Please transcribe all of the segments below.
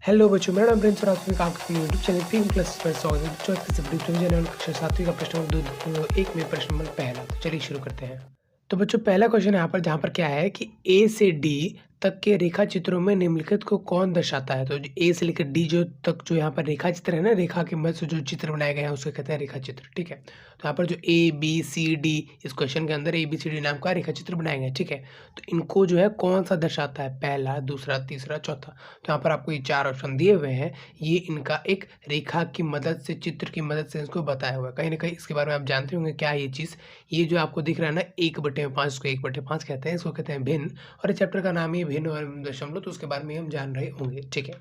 Hello बच्चों, मेरा नाम प्रिंस और आप सभी का आपके अपने यूट्यूब चैनल प्रीम क्लास पर स्वागत है। बच्चों, आज की वीडियो में जनरल कक्षा 7वीं का प्रश्न नंबर 2 में प्रश्न नंबर पहला। तो चलिए शुरू करते हैं। तो बच्चों, पहला क्वेश्चन यहाँ पर जहाँ पर क्या है कि ए से डी तक के रेखा चित्रों में निम्नलिखित को कौन दर्शाता है। तो ए से लेकर डी जो तक जो यहाँ पर रेखा चित्र है ना, रेखा के मध्य से जो चित्र बनाए गए हैं उसको कहते हैं रेखा चित्र। ठीक है, तो यहाँ पर जो ए बी सी डी, इस क्वेश्चन के अंदर ए बी सी डी नाम का रेखा चित्र बनाए गए हैं। ठीक है, तो इनको जो है कौन सा दर्शाता है, पहला, दूसरा, तीसरा, चौथा। तो यहाँ पर आपको ये 4 ऑप्शन दिए हुए हैं। ये इनका एक रेखा की मदद से, चित्र की मदद से इसको बताया हुआ है। कहीं ना कहीं इसके बारे में आप जानते होंगे क्या ये चीज़। ये जो आपको दिख रहा है ना 1/5, इसको 1/5 कहते हैं, इसको कहते हैं भिन्न। और इस चैप्टर का नाम ही भिन्न और दशमलव, तो उसके बारे में हम जान रहे होंगे। ठीक है,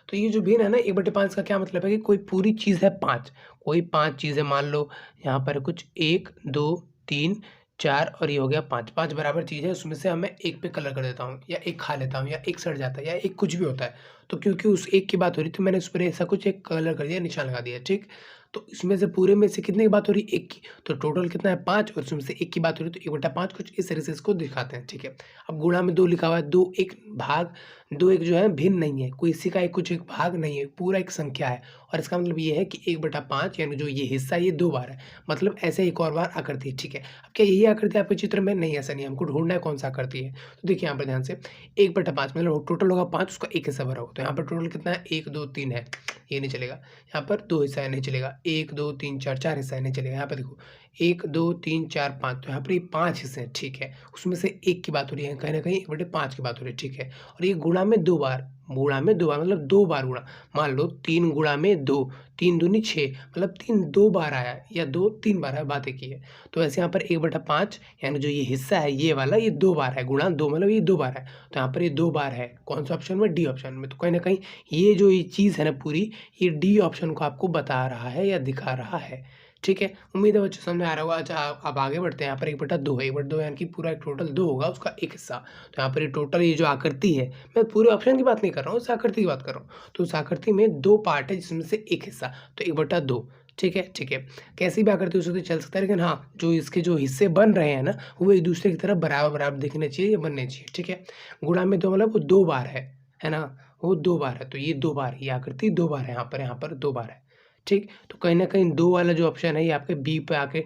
तो ये जो भिन्न है ना 1/5 का क्या मतलब है कि कोई पूरी चीज़ है 5, कोई 5 चीज़ें मान लो यहाँ पर कुछ 1 2 3 4 और ये हो गया 5, 5 बराबर चीज़ है। उसमें से मैं एक पे कलर कर देता हूँ, या एक खा लेता हूँ, या एक सड़ जाता है, या एक कुछ भी होता है। तो क्योंकि उस एक की बात हो रही, तो मैंने उस पर ऐसा कुछ एक कलर कर दिया, निशान लगा दिया। ठीक, तो इसमें से पूरे में से कितने की बात हो रही है, एक की। तो टोटल कितना है 5, और उसमें से एक की बात हो रही है, तो 1/5 कुछ इस तरह से इसको दिखाते हैं। ठीक है, अब गुणा में 2 लिखा हुआ है, 2 एक भाग, 2 एक जो है भिन्न नहीं है, कोई इसी का एक कुछ एक भाग नहीं है, पूरा एक संख्या है। और इसका मतलब ये है कि 1/5 यानी जो ये हिस्सा ये 2 बार है, मतलब ऐसे एक और बार आकृति है। ठीक है, अब क्या यही आकृति आपके चित्र में नहीं, ऐसा नहीं, हमको ढूंढना है कौन सा आकृति है। तो देखिए यहाँ पर ध्यान से 1/5 मतलब टोटल होगा 5, उसका एक हिस्सा भरा होगा। तो यहाँ पर टोटल कितना है, 1 2 3 है, ये नहीं चलेगा। यहाँ पर 2 हिस्सा है, नहीं चलेगा। 1 2 3 4, 4 हिस्सा है, नहीं चलेगा। यहाँ पर देखो 1 2 3 4 5, तो यहाँ पर ये 5 हिस्से हैं। ठीक है, उसमें से एक की बात हो रही है, कहीं ना कहीं 1/5 की बात हो रही है। ठीक है, और ये गुणा में 2 बार, गुणा में 2 बार मतलब 2 बार गुणा। मान लो 3 गुणा में 2, 3 दूनी 6, मतलब 3 2 बार आया, या 2 3 बार आया, बात एक ही है। तो ऐसे यहाँ पर 1/5 यानी जो ये हिस्सा है ये वाला, ये 2 बार है, गुणा 2 मतलब ये 2 बार है। तो यहाँ पर ये 2 बार है, कौन सा ऑप्शन में, डी ऑप्शन में। तो कहीं ना कहीं ये जो ये चीज़ है ना पूरी, ये डी ऑप्शन को आपको बता रहा है या दिखा रहा है। ठीक है, उम्मीद है बच्चों समझ आ रहा होगा। अच्छा, अब आगे बढ़ते हैं। यहाँ पर 1/2 है, 1/2 यानी कि पूरा टोटल 2 होगा, उसका एक हिस्सा। तो यहाँ पर ये टोटल ये जो आकृति है, मैं पूरे ऑप्शन की बात नहीं कर रहा हूँ, उस आकृति की बात कर रहा हूँ। तो उस आकृति में 2 पार्ट है जिसमें से एक हिस्सा, तो 1/2। ठीक है, ठीक है, कैसी भी आकृति हो सकती है, चल सकता है, लेकिन हाँ जो इसके जो हिस्से बन रहे हैं ना वो एक दूसरे की तरफ बराबर बराबर दिखने चाहिए या बनने चाहिए। ठीक है, गुणा में 2 मतलब वो 2 बार है ना, वो 2 बार है। तो ये 2 बार, ये आकृति 2 बार है, यहाँ पर 2 बार है। ठीक, तो कहीं न कहीं 2 वाला जो ऑप्शन है ये आपके बी पे आके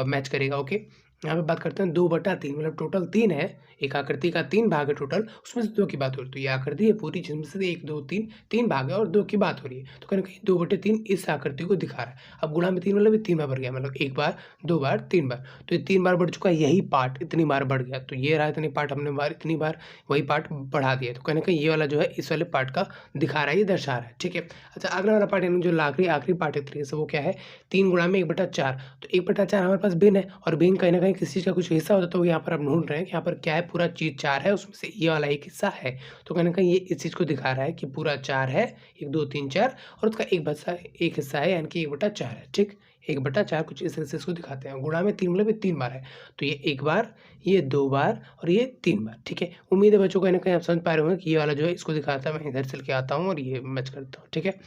मैच करेगा। ओके, यहाँ पे बात करते हैं 2/3 मतलब टोटल 3 है, एक आकृति का 3 भाग है टोटल, उसमें से 2 की बात हो रही है। तो ये आकृति है पूरी, जिसमें से 1 2 3 3 भाग है और 2 की बात हो रही है। तो कहीं न कहीं 2/3 इस आकृति को दिखा रहा है। अब गुणा में 3 मतलब ये 3 बार बढ़ गया, मतलब 1 बार, 2 बार, 3 बार। तो ये 3 बार बढ़ चुका है, यही पार्ट इतनी बार बढ़ गया। तो ये रहा इतनी पार्ट, हमने बार इतनी बार वही पार्ट बढ़ा दिया। तो कहीं न कहीं ये वाला जो है इस वाले पार्ट का दिखा रहा है, ये दर्शा रहा है। ठीक है, अच्छा अगला वाला पार्ट यानी जो आखिरी पार्ट एक तरीके से, वो क्या है, 3 गुणा में 1/4। तो 1/4 हमारे पास भिन्न है, और भिन्न कहीं न कहीं किसी चीज़ का कुछ हिस्सा होता है। तो यहाँ पर आप ढूँढ रहे हैं कि यहाँ पर क्या है, पूरा चीज़ 4 है, उसमें से ये वाला एक हिस्सा है। तो कहीं न कहीं ये इस चीज़ को दिखा रहा है कि पूरा 4 है, 1 2 3 4, और उसका एक हिस्सा है, यानी कि 1/4 है। ठीक, 1/4 कुछ इस तरह से इसको दिखाते हैं। गुणा में 3 मतलब ये 3 बार है। तो ये 1 बार, ये 2 बार, और ये 3 बार। ठीक है, उम्मीद है बच्चों कहीं न कहीं आप समझ पा रहे होंगे कि ये वाला जो है इसको दिखाता है। मैं इधर चल के आता हूँ और ये मैच करता हूँ। ठीक है,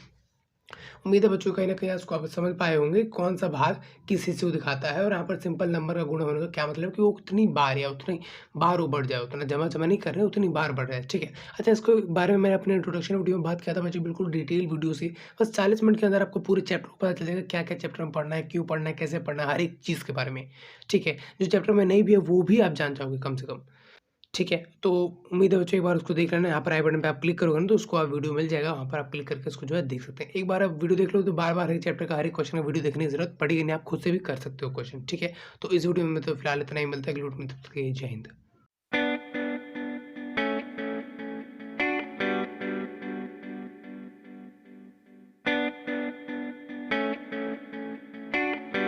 उम्मीद है बच्चों कहीं न कहीं इसको आप समझ पाए होंगे कौन सा भाग किस हिस्से को दिखाता है। और यहाँ पर सिंपल नंबर का गुणा होने का क्या मतलब कि वो उतनी बार या उतनी बार वो बढ़ जाए, उतना जमा-जमा नहीं कर रहे, उतनी बार बढ़ रहा है। ठीक है, अच्छा इसको बारे में मैंने अपने इंट्रोडक्शन वीडियो में बात किया था बच्चों, बिल्कुल डिटेल वीडियो से। बस 40 मिनट के अंदर आपको पूरे चैप्टर को पता चल जाएगा, क्या-क्या चैप्टर में पढ़ना है, क्यों पढ़ना है, कैसे पढ़ना है, हर एक चीज़ के बारे में। ठीक है, जो चैप्टर में नहीं भी है वो भी आप जान जाओगे कम से कम। ठीक है, तो उम्मीद है बच्चों एक बार उसको देख लेना। यहाँ पर आई बटन पे आप क्लिक करोगे ना तो उसको आप वीडियो मिल जाएगा, वहाँ पर आप क्लिक करके उसको जो है देख सकते हैं। एक बार आप वीडियो देख लो तो बार-बार हर एक चैप्टर का हर एक क्वेश्चन का वीडियो देखने की ज़रूरत पड़ेगी नहीं, आप खुद से भी कर सकते हो क्वेश्चन। ठीक है, तो इस वीडियो में तो फिलहाल इतना ही, मिलता है अगली वीडियो में, तब तक के लिए जय हिंद।